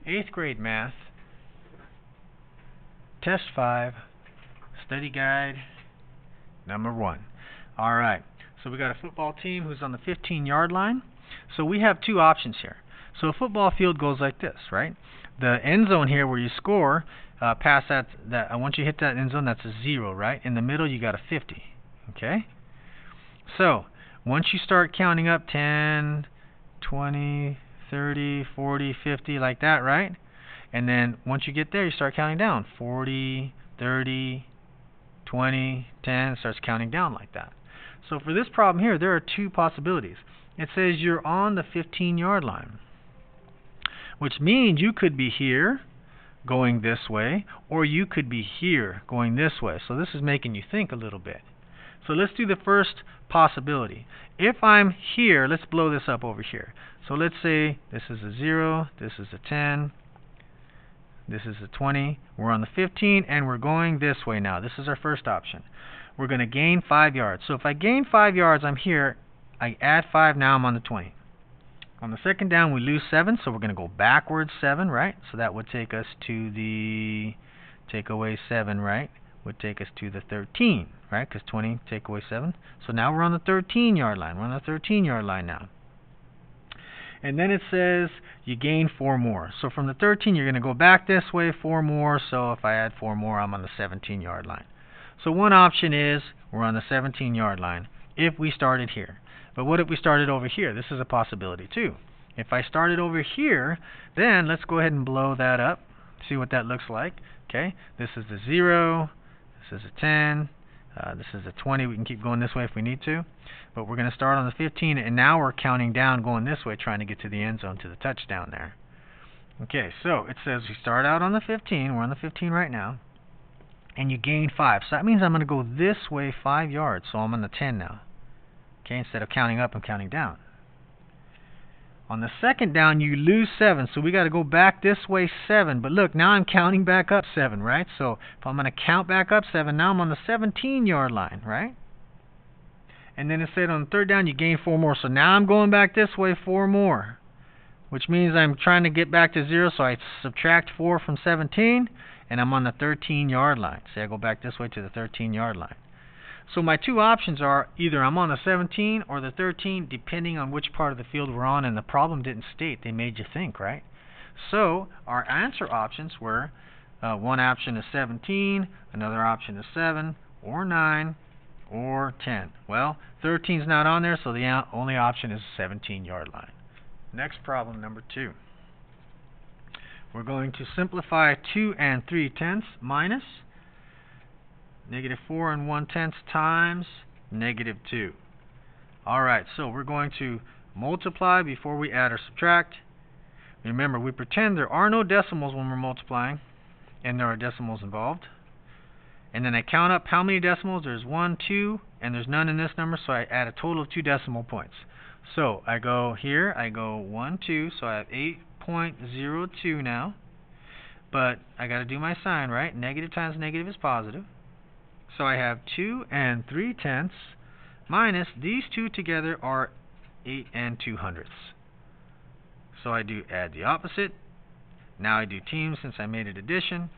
8th grade math, test 5, study guide number 1. Alright, so we got a football team who's on the 15-yard line. So we have two options here. So a football field goes like this, right? The end zone here where you score, past that, once you hit that end zone, that's a 0, right? In the middle, you got a 50, okay? So once you start counting up 10, 20, 30, 40, 50, like that, right? And then once you get there, you start counting down. 40, 30, 20, 10, it starts counting down like that. So for this problem here, there are two possibilities. It says you're on the 15-yard line, which means you could be here going this way, or you could be here going this way. So this is making you think a little bit. So let's do the first possibility. If I'm here, let's blow this up over here. So let's say this is a 0, this is a 10, this is a 20. We're on the 15, and we're going this way now. This is our first option. We're going to gain 5 yards. So if I gain 5 yards, I'm here. I add 5, now I'm on the 20. On the second down, we lose 7, so we're going to go backwards 7, right? So that would take us to the, take away 7, right? Would take us to the 13, right? Because 20 take away 7. So now we're on the 13-yard line. We're on the 13-yard line now. And then it says you gain 4 more. So from the 13, you're going to go back this way 4 more. So if I add 4 more, I'm on the 17-yard line. So one option is we're on the 17-yard line if we started here. But what if we started over here? This is a possibility too. If I started over here, then let's go ahead and blow that up. See what that looks like. Okay, this is a 0. This is a 10. This is a 20. We can keep going this way if we need to. But we're going to start on the 15, and now we're counting down, going this way, trying to get to the end zone, to the touchdown there. Okay, so it says we start out on the 15. We're on the 15 right now. And you gain 5. So that means I'm going to go this way 5 yards. So I'm on the 10 now. Okay, instead of counting up, I'm counting down. On the second down, you lose 7. So we got to go back this way 7. But look, now I'm counting back up 7, right? So if I'm going to count back up 7, now I'm on the 17-yard line, right? And then it said on the third down, you gain 4 more. So now I'm going back this way 4 more, which means I'm trying to get back to 0. So I subtract 4 from 17, and I'm on the 13-yard line. Say I go back this way to the 13-yard line. So my two options are either I'm on the 17 or the 13, depending on which part of the field we're on, and the problem didn't state. They made you think, right? So our answer options were one option is 17, another option is 7, or 9, or 10. Well, 13 is not on there, so the only option is 17-yard line. Next problem, number 2. We're going to simplify 2 3/10 minus negative 4 1/10 times negative 2. Alright, so we're going to multiply before we add or subtract. Remember, we pretend there are no decimals when we're multiplying, and there are decimals involved. And then I count up how many decimals. There's 1, 2, and there's none in this number, so I add a total of 2 decimal points. So I go here, I go 1, 2, so I have 8.02 now. But I got to do my sign, right? Negative times negative is positive. So I have 2 3/10 minus, these two together are 8 2/100. So I do add the opposite. Now I do team since I made it addition.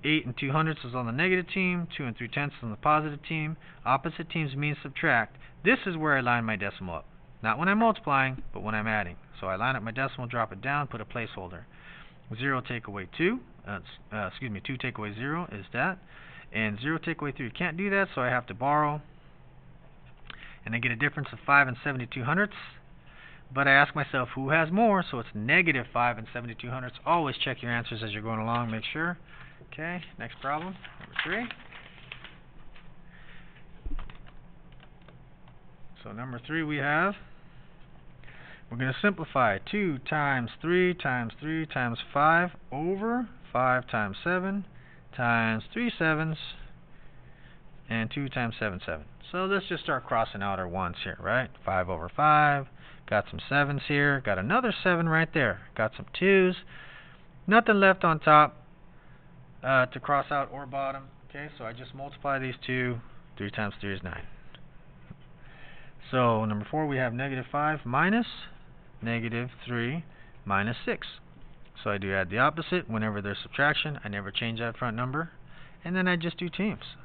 8 2/100 is on the negative team, 2 3/10 is on the positive team. Opposite teams mean subtract. This is where I line my decimal up. Not when I'm multiplying, but when I'm adding. So I line up my decimal, drop it down, put a placeholder. 0 take away 2, 2 take away 0 is that. And 0 take away 3, you can't do that, so I have to borrow. And I get a difference of 5 72/100. But I ask myself, who has more? So it's negative 5 72/100. Always check your answers as you're going along, make sure. Okay, next problem, number 3. So number 3 we have, we're going to simplify 2 times 3 times 3 times 5 over 5 times 7 times 3 7s and 2 times 7 7. So let's just start crossing out our 1s here, right? 5 over 5, got some 7s here, got another 7 right there, got some 2s, nothing left on top to cross out or bottom. Okay, so I just multiply these two. 3 times 3 is 9. So number 4, we have negative 5 minus negative 3 minus 6. So I do add the opposite. Whenever there's subtraction, I never change that front number. And then I just do teams.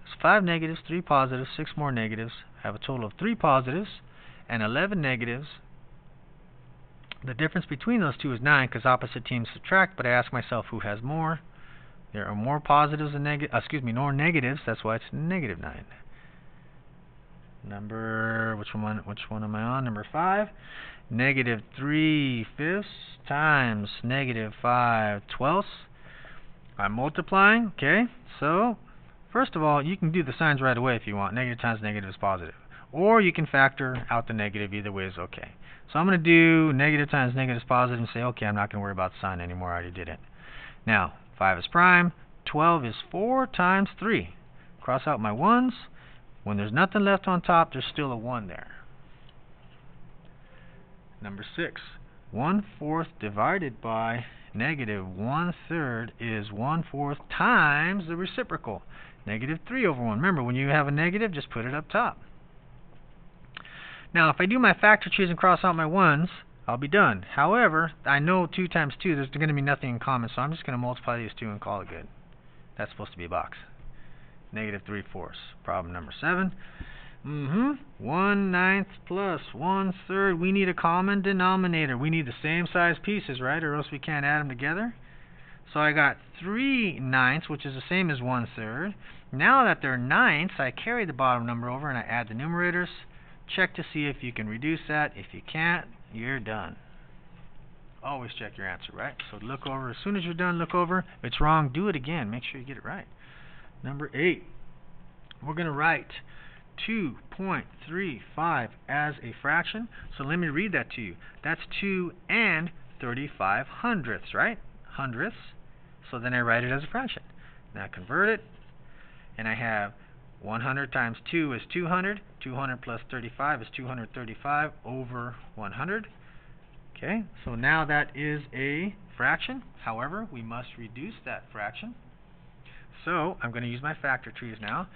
It's 5 negatives, 3 positives, 6 more negatives. I have a total of 3 positives and 11 negatives. The difference between those two is 9 because opposite teams subtract, but I ask myself who has more. There are more positives than more negatives. That's why it's negative 9. Which one am I on? Number 5. Negative 3/5 times negative 5/12. I'm multiplying, okay? So, first of all, you can do the signs right away if you want. Negative times negative is positive. Or you can factor out the negative. Either way is okay. So I'm going to do negative times negative is positive and say, okay, I'm not going to worry about the sign anymore. I already did it. Now, 5 is prime. 12 is 4 times 3. Cross out my 1s. When there's nothing left on top, there's still a 1 there. Number 6. 1/4 divided by negative 1/3 is 1/4 times the reciprocal. Negative 3/1. Remember, when you have a negative, just put it up top. Now, if I do my factor trees and cross out my 1s, I'll be done. However, I know 2 times 2, there's going to be nothing in common, so I'm just going to multiply these 2 and call it good. That's supposed to be a box. Negative 3/4. Problem number 7. 1/9 plus 1/3. We need a common denominator. We need the same size pieces, right? Or else we can't add them together. So I got 3/9, which is the same as 1/3. Now that they're ninths, I carry the bottom number over and I add the numerators. Check to see if you can reduce that. If you can't, you're done. Always check your answer, right? So look over. As soon as you're done, look over. If it's wrong, do it again. Make sure you get it right. Number 8. We're going to write 2.35 as a fraction. So let me read that to you. That's 2 and 35 hundredths, right? Hundredths. So then I write it as a fraction. Now I convert it, and I have 100 times 2 is 200. 200 plus 35 is 235 over 100. Okay, so now that is a fraction. However, we must reduce that fraction. So I'm going to use my factor trees now.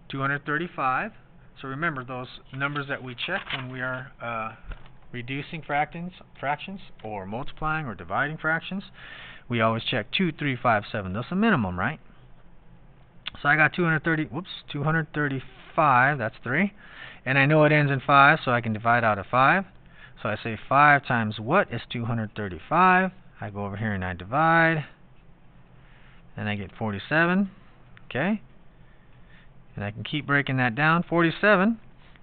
235. So remember those numbers that we check when we are reducing fractions or multiplying or dividing fractions. We always check 2, 3, 5, 7. That's a minimum, right? So I got 235. That's 3. And I know it ends in 5, so I can divide out of 5. So I say 5 times what is 235? I go over here and I divide. And I get 47. Okay? And I can keep breaking that down. 47.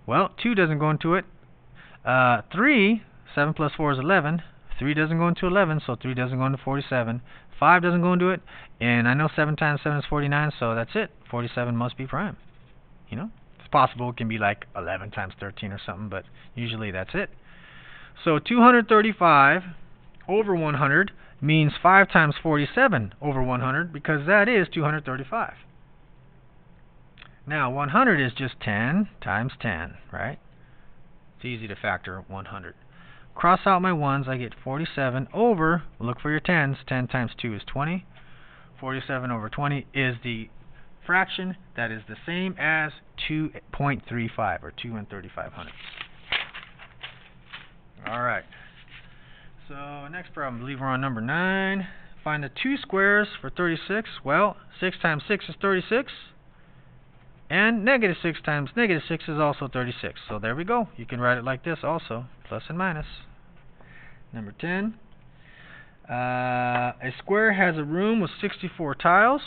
Well, 2 doesn't go into it. 3, 7 plus 4 is 11. 3 doesn't go into 11, so 3 doesn't go into 47. 5 doesn't go into it. And I know 7 times 7 is 49, so that's it. 47 must be prime. You know? It's possible it can be like 11 times 13 or something, but usually that's it. So 235 over 100 means 5 times 47 over 100 because that is 235. Now 100 is just 10 times 10, right? It's easy to factor 100. Cross out my 1s, I get 47 over, look for your 10s, 10 times 2 is 20. 47 over 20 is the fraction that is the same as 2.35 or 2 and 35 hundredths. Alright, so next problem, I believe we're on number 9. Find the 2 squares for 36. Well, 6 times 6 is 36. And negative 6 times negative 6 is also 36. So there we go. You can write it like this also, plus and minus. Number 10. A square has a room with 64 tiles.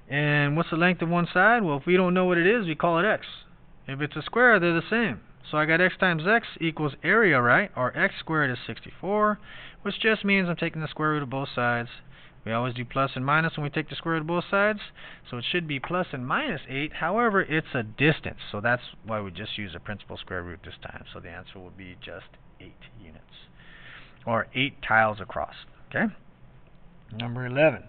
And what's the length of one side? Well, if we don't know what it is, we call it x. If it's a square, they're the same. So I got x times x equals area, right? Or x squared is 64, which just means I'm taking the square root of both sides. We always do plus and minus when we take the square root of both sides. So it should be plus and minus 8. However, it's a distance. So that's why we just use a principal square root this time. So the answer will be just 8 units. Or 8 tiles across. Okay? Number 11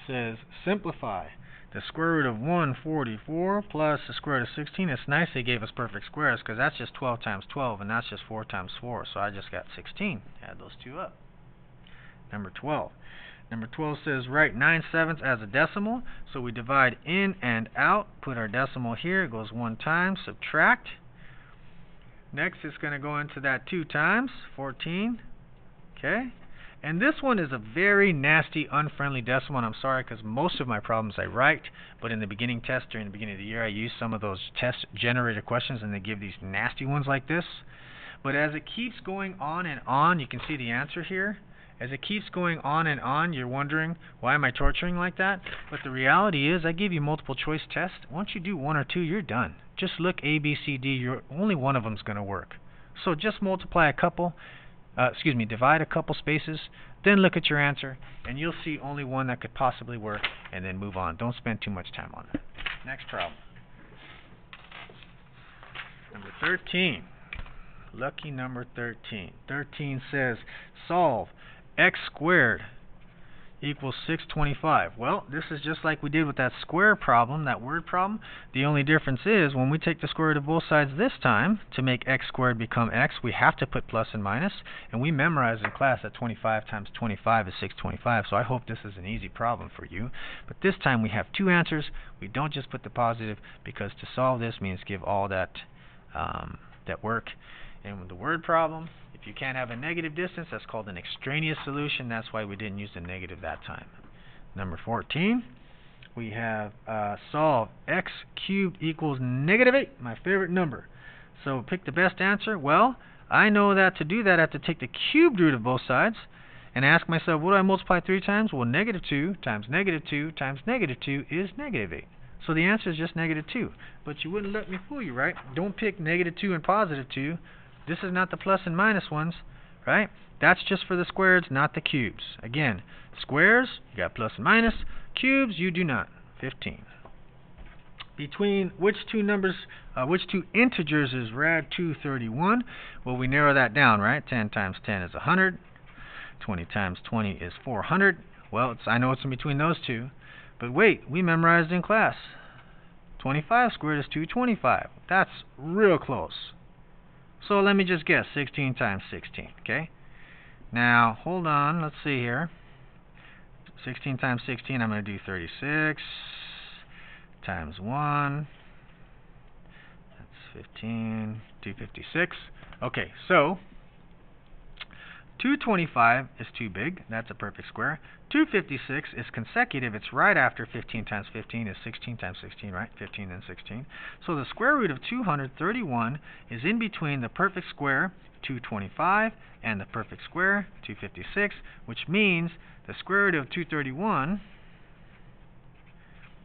says simplify the square root of 144 plus the square root of 16. It's nice they gave us perfect squares because that's just 12 times 12 and that's just 4 times 4. So I just got 16. Add those two up. Number 12. Number 12 says write 9/7 as a decimal. So we divide in and out. Put our decimal here. It goes 1 time. Subtract. Next it's going to go into that 2 times. 14. Okay. And this one is a very nasty, unfriendly decimal, and I'm sorry because most of my problems I write, but in the beginning test during the beginning of the year I use some of those test generator questions and they give these nasty ones like this. But as it keeps going on and on, you can see the answer here. As it keeps going on and on, you're wondering, why am I torturing like that? But the reality is, I give you multiple choice tests. Once you do one or two, you're done. Just look A, B, C, D. Only one of them is going to work. So just multiply a couple, divide a couple spaces, then look at your answer, and you'll see only one that could possibly work, and then move on. Don't spend too much time on it. Next problem. Number 13. Lucky number 13. 13 says, solve x squared equals 625. Well, this is just like we did with that square problem, that word problem. The only difference is when we take the square root of both sides this time to make x squared become x, we have to put plus and minus, and we memorized in class that 25 times 25 is 625, so I hope this is an easy problem for you. But this time we have two answers. We don't just put the positive, because to solve this means give all that work. And with the word problem, if you can't have a negative distance, that's called an extraneous solution. That's why we didn't use the negative that time. Number 14, we have solve x cubed equals negative 8, my favorite number. So pick the best answer. Well, I know that to do that I have to take the cubed root of both sides and ask myself, what do I multiply 3 times? Well, negative 2 times negative 2 times negative 2 is negative 8. So the answer is just negative 2. But you wouldn't let me fool you, right? Don't pick negative 2 and positive 2. This is not the plus and minus ones, right? That's just for the squares, not the cubes. Again, squares, you got plus and minus. Cubes, you do not. 15. Between which two integers is rad 231? Well, we narrow that down, right? 10 times 10 is 100. 20 times 20 is 400. Well, I know it's in between those two. But wait, we memorized in class. 25 squared is 225. That's real close. So let me just guess, 16 times 16, okay? Now, hold on, let's see here. 16 times 16, I'm going to do 36 times 1. That's 15, 256. Okay, so 225 is too big. That's a perfect square. 256 is consecutive. It's right after 15 times 15 is 16 times 16, right? 15 and 16. So the square root of 231 is in between the perfect square, 225, and the perfect square, 256, which means the square root of 231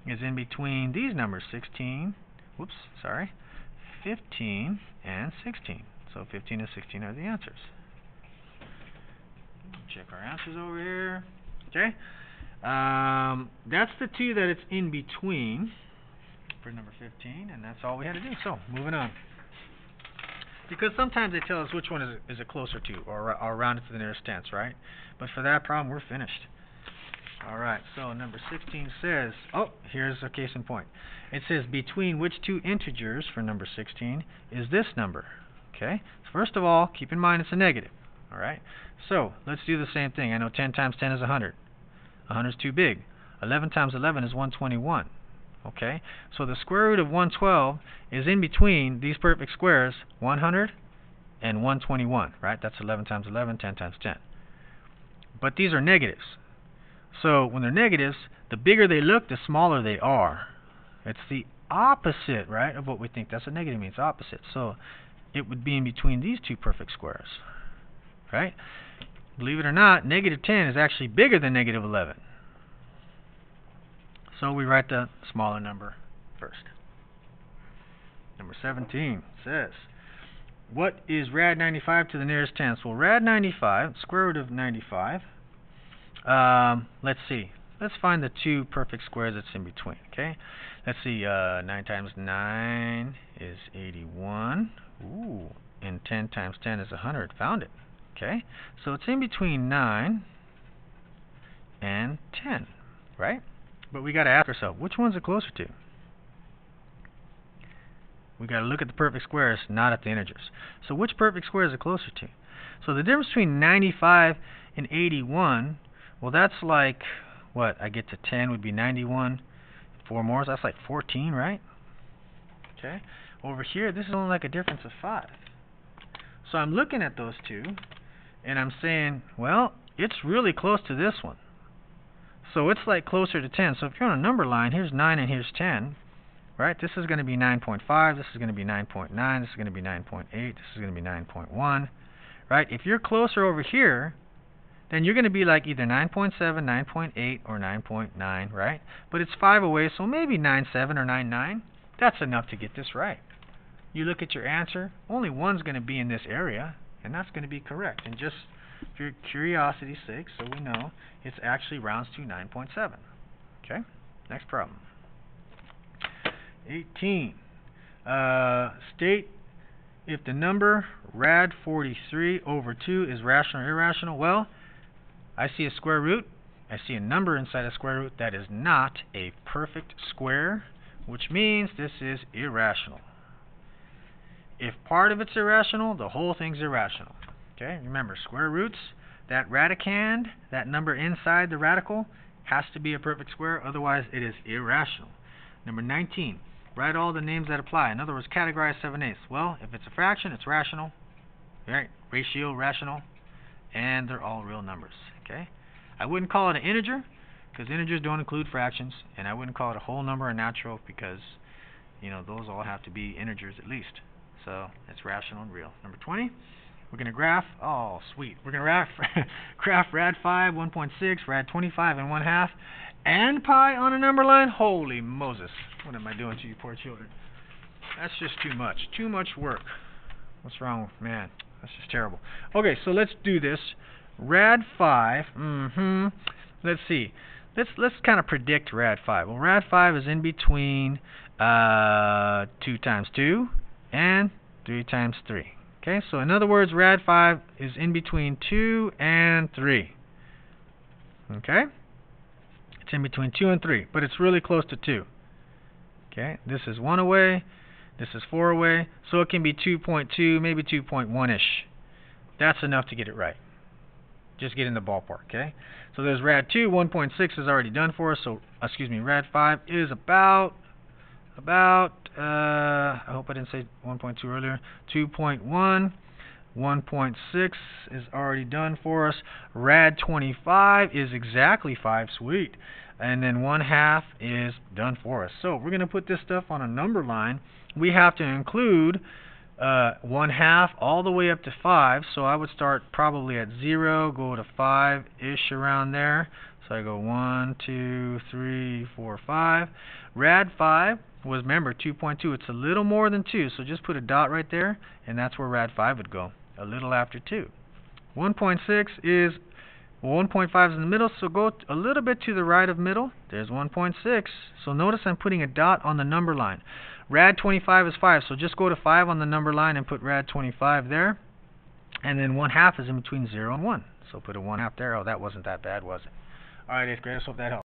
is in between these numbers, 15 and 16. So 15 and 16 are the answers. Check our answers over here. Okay, that's the two that it's in between for number 15, and that's all we had to do. So, moving on. Because sometimes they tell us which one is it closer to, or round it to the nearest tenths, right? But for that problem, we're finished. Alright, so number 16 says, here's a case in point. It says, between which two integers, for number 16, is this number? Okay, so first of all, keep in mind it's a negative. Alright, so let's do the same thing. I know 10 times 10 is 100. 100 is too big. 11 times 11 is 121. Okay, so the square root of 112 is in between these perfect squares, 100 and 121, right? That's 11 times 11, 10 times 10. But these are negatives. So when they're negatives, the bigger they look, the smaller they are. It's the opposite, right, of what we think. That's what negative means, opposite. So it would be in between these two perfect squares, right? Believe it or not, negative 10 is actually bigger than negative 11. So we write the smaller number first. Number 17 says, what is rad 95 to the nearest tenth? Well, rad 95, square root of 95. Let's see. Let's find the two perfect squares that's in between, okay? Let's see, 9 times 9 is 81. Ooh, and 10 times 10 is 100. Found it. Okay? So it's in between 9 and 10, right? But we got to ask ourselves, which one's it closer to? We got to look at the perfect squares, not at the integers. So which perfect square is it closer to? So the difference between 95 and 81, well, that's like, what? I get to 10 would be 91. 4 more, so that's like 14, right? Okay. Over here, this is only like a difference of 5. So I'm looking at those two, and I'm saying, well, it's really close to this one. So it's like closer to 10. So if you're on a number line, here's 9 and here's 10. Right? This is going to be 9.5. This is going to be 9.9. This is going to be 9.8. This is going to be 9.1. Right? If you're closer over here, then you're going to be like either 9.7, 9.8, or 9.9, right? But it's 5 away, so maybe 9.7 or 9.9. That's enough to get this right. You look at your answer, only one's going to be in this area, and that's going to be correct. And just for curiosity's sake, so we know, it's actually rounds to 9.7. Okay? Next problem. 18. State if the number rad 43 over 2 is rational or irrational. Well, I see a square root. I see a number inside a square root. That is not a perfect square, which means this is irrational. If part of it's irrational, the whole thing's irrational. Okay? Remember, square roots, that radicand, that number inside the radical, has to be a perfect square, otherwise it is irrational. Number 19. Write all the names that apply. In other words, categorize 7/8. Well, if it's a fraction, it's rational. Right? Ratio, rational. And they're all real numbers. Okay? I wouldn't call it an integer, because integers don't include fractions. And I wouldn't call it a whole number or natural, because, you know, those all have to be integers at least. So, it's rational and real. Number 20. We're going to graph. Oh, sweet. We're going to graph rad 5, 1.6, rad 25, and 1/2. And pi on a number line? Holy Moses. What am I doing to you poor children? That's just too much. Too much work. What's wrong with man? That's just terrible. Okay, so let's do this. Rad 5. Let's see. Let's kind of predict rad 5. Well, rad 5 is in between 2 times 2 and 3 times 3. Okay, so in other words, rad 5 is in between 2 and 3. Okay? It's in between 2 and 3, but it's really close to 2. Okay, this is 1 away, this is 4 away, so it can be 2.2, maybe 2.1-ish. That's enough to get it right. Just get in the ballpark, okay? So there's rad 2, 1.6 is already done for us, so, rad 5 is about, I hope I didn't say 1.2 earlier, 2.1. 1.6 is already done for us. Rad 25 is exactly 5. Sweet. And then 1/2 is done for us. So we're going to put this stuff on a number line. We have to include 1/2 all the way up to 5. So I would start probably at 0, go to 5-ish around there. So I go 1, 2, 3, 4, 5. Rad 5 was, remember, 2.2. It's a little more than 2. So just put a dot right there, and that's where rad 5 would go. A little after 2. 1.6 is, 1.5 is in the middle, so go a little bit to the right of middle. There's 1.6. So notice I'm putting a dot on the number line. Rad 25 is 5, so just go to 5 on the number line and put rad 25 there. And then 1/2 is in between 0 and 1. So put a 1/2 there. Oh, that wasn't that bad, was it? Alright, 8th graders, hope that helps.